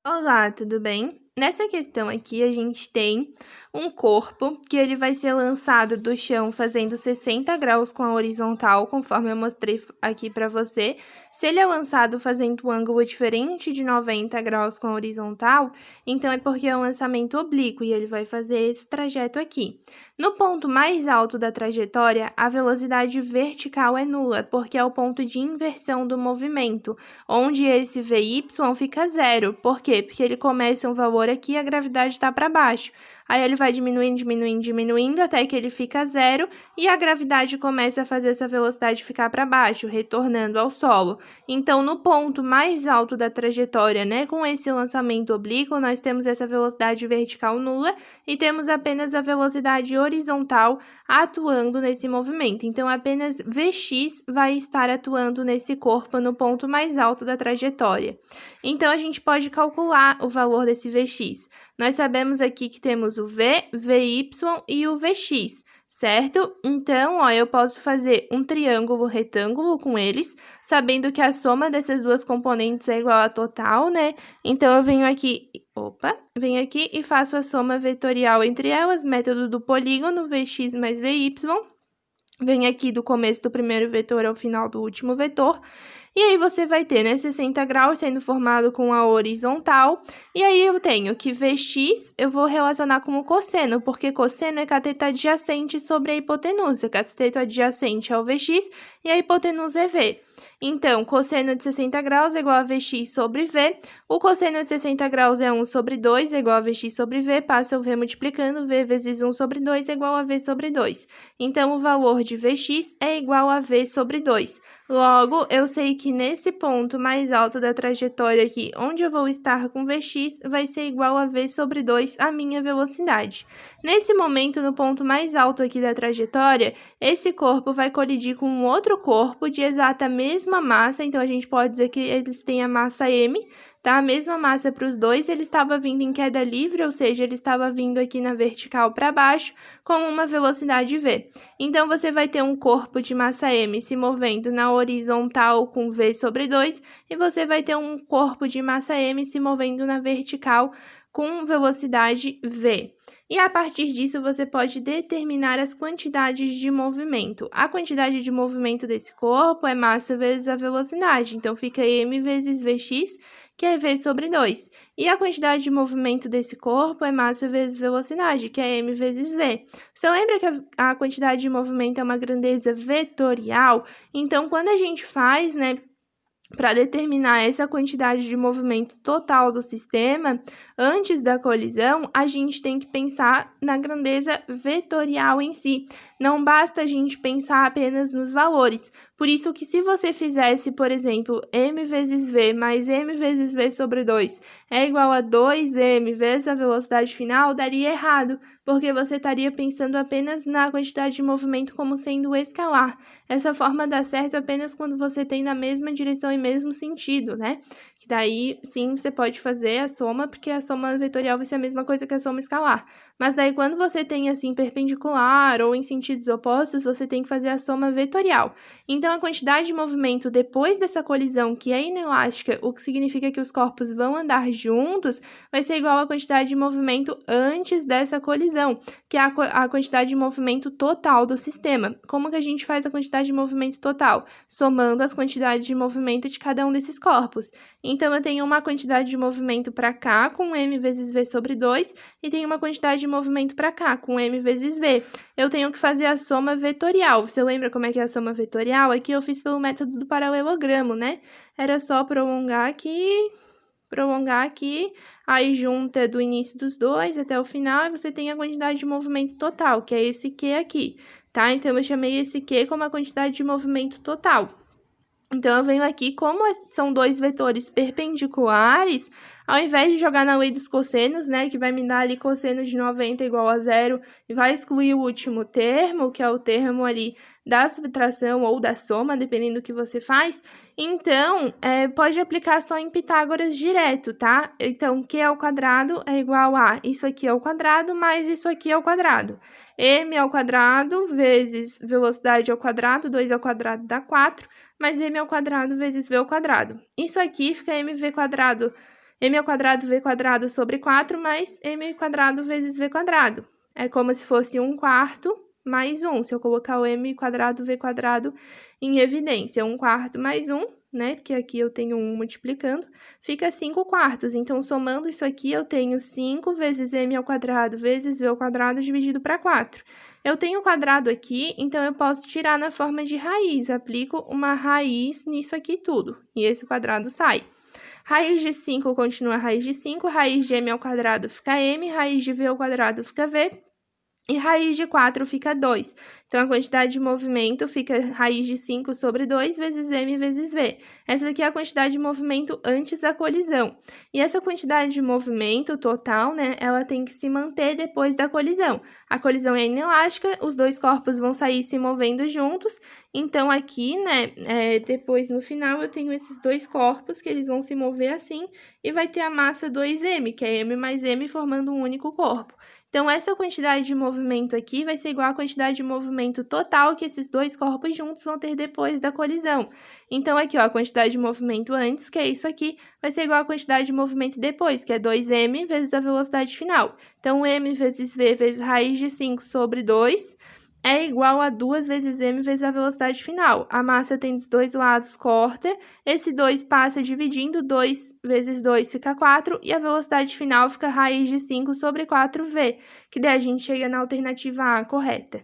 Olá, tudo bem? Nessa questão aqui, a gente tem um corpo que ele vai ser lançado do chão fazendo 60 graus com a horizontal, conforme eu mostrei aqui para você. Se ele é lançado fazendo um ângulo diferente de 90 graus com a horizontal, então é porque é um lançamento oblíquo e ele vai fazer esse trajeto aqui. No ponto mais alto da trajetória, a velocidade vertical é nula, porque é o ponto de inversão do movimento, onde esse VY fica zero. Por quê? Porque ele começa um valor aqui e a gravidade está para baixo. Aí ele vai diminuindo, diminuindo, diminuindo até que ele fica zero e a gravidade começa a fazer essa velocidade ficar para baixo, retornando ao solo. Então, no ponto mais alto da trajetória, né, com esse lançamento oblíquo, nós temos essa velocidade vertical nula e temos apenas a velocidade horizontal atuando nesse movimento. Então, apenas Vx vai estar atuando nesse corpo no ponto mais alto da trajetória. Então, a gente pode calcular o valor desse Vx. Nós sabemos aqui que temos o V, Vy e o Vx, certo? Então, ó, eu posso fazer um triângulo retângulo com eles, sabendo que a soma dessas duas componentes é igual a total, né? Então, eu venho aqui e faço a soma vetorial entre elas, método do polígono, Vx mais Vy. Venho aqui do começo do primeiro vetor ao final do último vetor. E aí você vai ter, né, 60 graus sendo formado com a horizontal. E aí eu tenho que Vx eu vou relacionar como cosseno, porque cosseno é cateto adjacente sobre a hipotenusa. Cateto adjacente é o Vx e a hipotenusa é V. Então, cosseno de 60 graus é igual a Vx sobre V. O cosseno de 60 graus é 1 sobre 2, é igual a Vx sobre V. Passa o V multiplicando, V vezes 1 sobre 2 é igual a V sobre 2. Então, o valor de Vx é igual a V sobre 2. Logo, eu sei que nesse ponto mais alto da trajetória aqui, onde eu vou estar com Vx, vai ser igual a V sobre 2, a minha velocidade. Nesse momento, no ponto mais alto aqui da trajetória, esse corpo vai colidir com um outro corpo de exata mesma massa, então a gente pode dizer que eles têm a massa m, tá? A mesma massa para os dois, ele estava vindo em queda livre, ou seja, ele estava vindo aqui na vertical para baixo, com uma velocidade v. Então, você vai ter um corpo de massa m se movendo na horizontal com v sobre 2, e você vai ter um corpo de massa m se movendo na vertical com velocidade v. E a partir disso, você pode determinar as quantidades de movimento. A quantidade de movimento desse corpo é massa vezes a velocidade, então fica m vezes vx, que é v sobre 2. E a quantidade de movimento desse corpo é massa vezes velocidade, que é m vezes v. Você lembra que a quantidade de movimento é uma grandeza vetorial? Então, quando a gente faz, né, para determinar essa quantidade de movimento total do sistema, antes da colisão, a gente tem que pensar na grandeza vetorial em si. Não basta a gente pensar apenas nos valores. Por isso que se você fizesse, por exemplo, m vezes v mais m vezes v sobre 2 é igual a 2m vezes a velocidade final, daria errado, porque você estaria pensando apenas na quantidade de movimento como sendo escalar. Essa forma dá certo apenas quando você tem na mesma direção e mesmo sentido, né? Que daí, sim, você pode fazer a soma, porque a soma vetorial vai ser a mesma coisa que a soma escalar. Mas daí, quando você tem, assim, perpendicular ou em sentidos opostos, você tem que fazer a soma vetorial. Então, a quantidade de movimento depois dessa colisão, que é inelástica, o que significa que os corpos vão andar juntos, vai ser igual à quantidade de movimento antes dessa colisão, que é a quantidade de movimento total do sistema. Como que a gente faz a quantidade de movimento total? Somando as quantidades de movimento de cada um desses corpos. Então, eu tenho uma quantidade de movimento para cá, com m vezes v sobre 2, e tenho uma quantidade de movimento para cá, com m vezes v. Eu tenho que fazer a soma vetorial. Você lembra como é que é a soma vetorial? Aqui eu fiz pelo método do paralelogramo, né? Era só prolongar aqui, aí junta do início dos dois até o final, e você tem a quantidade de movimento total, que é esse Q aqui, tá? Então, eu chamei esse Q como a quantidade de movimento total. Então, eu venho aqui, como são dois vetores perpendiculares, ao invés de jogar na lei dos cossenos, né, que vai me dar ali cosseno de 90 igual a zero, e vai excluir o último termo, que é o termo ali da subtração ou da soma, dependendo do que você faz, então, pode aplicar só em Pitágoras direto, tá? Então, Q ao quadrado é igual a isso aqui ao quadrado mais isso aqui ao quadrado. M ao quadrado vezes velocidade ao quadrado, 2 ao quadrado dá 4, mais m ao quadrado vezes v ao quadrado. Isso aqui fica mv quadrado m ao quadrado v quadrado sobre 4 mais m quadrado vezes v quadrado. É como se fosse 1/4 mais 1, se eu colocar o m quadrado v quadrado em evidência. 1/4 mais 1, né? Porque aqui eu tenho 1 multiplicando, fica 5/4. Então, somando isso aqui, eu tenho 5 vezes m ao quadrado vezes v ao quadrado dividido para 4. Eu tenho o quadrado aqui, então eu posso tirar na forma de raiz. Aplico uma raiz nisso aqui tudo, e esse quadrado sai. Raiz de 5 continua raiz de 5, raiz de m ao quadrado fica m, raiz de v ao quadrado fica v, e raiz de 4 fica 2. Então, a quantidade de movimento fica raiz de 5 sobre 2 vezes m vezes v. Essa daqui é a quantidade de movimento antes da colisão. E essa quantidade de movimento total, né, ela tem que se manter depois da colisão. A colisão é inelástica, os dois corpos vão sair se movendo juntos. Então, aqui, né, depois no final eu tenho esses dois corpos que eles vão se mover assim e vai ter a massa 2m, que é m mais m formando um único corpo. Então, essa quantidade de movimento aqui vai ser igual à quantidade de movimento total que esses dois corpos juntos vão ter depois da colisão. Então, aqui, ó, a quantidade de movimento antes, que é isso aqui, vai ser igual à quantidade de movimento depois, que é 2m vezes a velocidade final. Então, m vezes v vezes raiz de 5 sobre 2 é igual a 2 vezes m vezes a velocidade final. A massa tem dos dois lados, corta. Esse 2 passa dividindo, 2 vezes 2 fica 4, e a velocidade final fica raiz de 5 sobre 4v, que daí a gente chega na alternativa A correta.